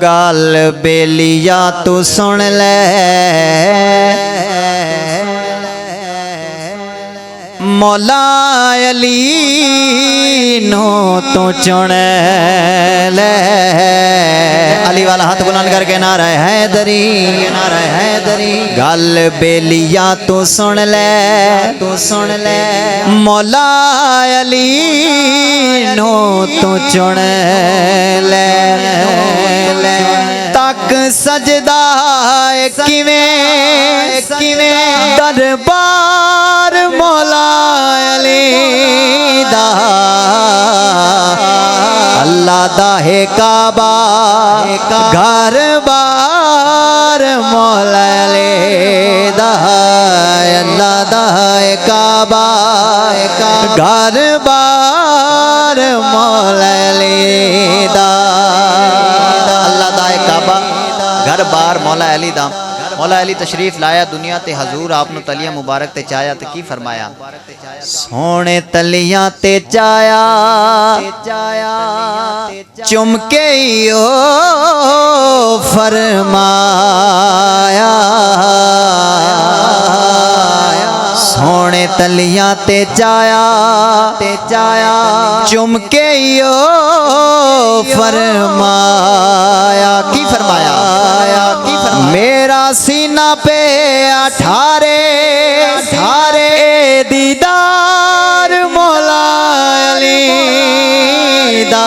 گل بیلیا تو سن لے مولا علی نو تو چن لے علی والا ہاتھ بلند کر کے نعرہ حیدری نعرہ حیدری گل بیلیا تو سن لے مولا علی نو تو چن لے تک سجدہ کیویں دربار مولا علی دا اللہ دا ہے کعبہ گھر بار مولا علی دا اللہ دا ہے کعبہ گھر بار مولا علی دا اللہ دا ہے کعبہ گھر بار مولا علی دا مولا علی تشریف لایا دنیا تے حضور آپ نو تلیاں مبارک تے چایا تے کی فرمایا سونے تلیاں تے چایا چمکے ہو فرمایا سونے تلیاں تے چایا چمکے ہو فرمایا کی فرمایا میرا سینہ پہ اٹھارے دیدار مولا علی دا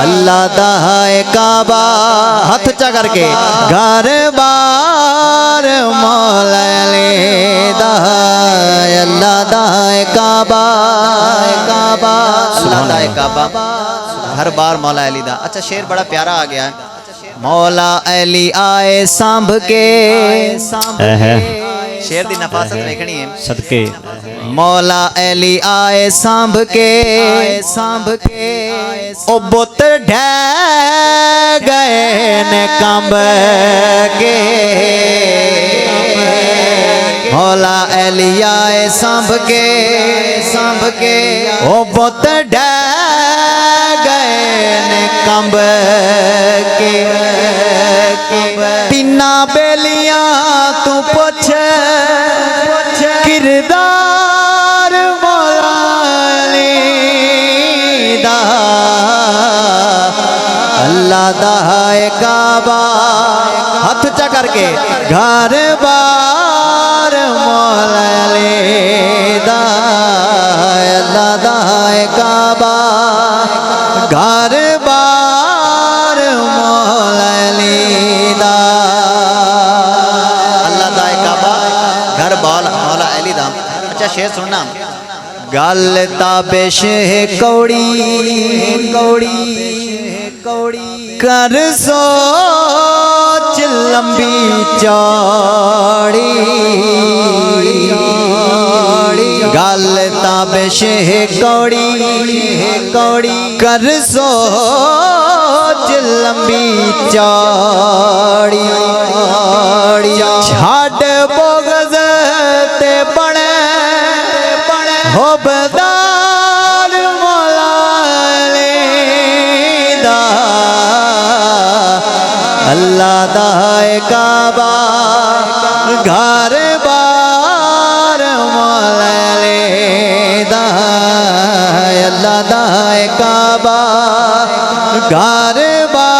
اللہ دا ہے کعبہ ہاتھ چا کر کے گھر بار مولا علی دا اللہ دا ہے کعبہ اللہ دا ہے کعبہ گھر بار مولا علی دا اچھا شعر بڑا پیارا آ گیا ہے مولا علی آئے سانبھ کے شعر دی نفاست دیکھنی ہے صدقے مولا علی آئے سانبھ کے او بت ڈھے گئے نے کمب کے مولا علی آئے سانبھ کے او بت ڈھے گئے نے کمب کے تینا بیلیاں تو پوچھ کردار مولا علی دا اللہ دا ہے کعبہ ہاتھ چا کر کے گھر بار مولا علی دا اللہ دا ہے کعبہ گھر بار مولا علی دا اللہ دا ہے کعبہ گھر بار مولا علی دا اچھا شعر سننا گل تابش کوڑی کر سوچ لمبی چوڑی گل تابش کوڑی کر سوچ لمبی چوڑی چھاڑ بغض تے بڑے ہو بدار مولا علی دا اللہ دا ہے کعبہ گھر بار مولا علی دا اللہ دا ہے کعبہ گھر بار